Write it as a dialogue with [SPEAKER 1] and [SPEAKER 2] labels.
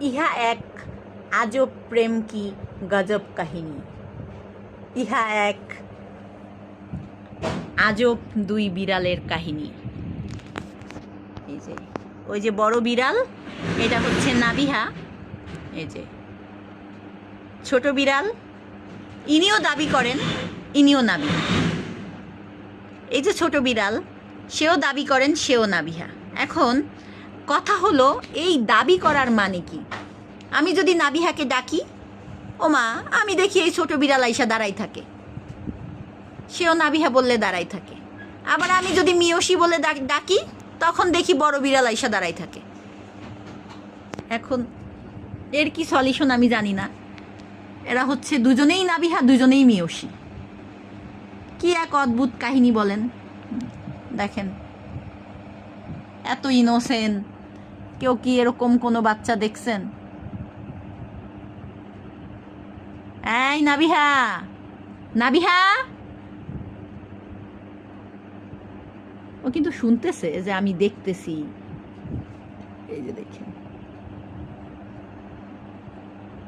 [SPEAKER 1] ইহা এক আজব প্রেম কি গজব কাহিনী। ইহা এক আজব দুই বিড়ালের কাহিনী। এই যে ওই যে বড় বিড়াল, এটা হচ্ছে নাবিহা। এই যে ছোট বিড়াল, ইনিও দাবি করেন ইনিও নাবিহা। এই যে ছোট বিড়াল, সেও দাবি করেন সেও নাবিহা। এখন কথা হলো, এই দাবি করার মানে কি? আমি যদি নাবিহাকে ডাকি, ও মা, আমি দেখি এই ছোট বিড়াল আইসা দাঁড়াই থাকে, সেও নাবিহা বললে দাঁড়াই থাকে। আবার আমি যদি মিয়সি বলে ডাকি, তখন দেখি বড় বিড়াল আইসা দাঁড়াই থাকে। এখন এর কি সলিউশন আমি জানি না। এরা হচ্ছে দুজনেই নাবিহা, দুজনেই মিয়সি। কি এক অদ্ভুত কাহিনী বলেন। দেখেন, এত ইনোসেন্ট কেউ কি এরকম কোনো বাচ্চা দেখছেন? এই নাবিহা, নাবিহা, ও কিন্তু শুনতেছে যে আমি দেখতেছি। এই যে দেখেন।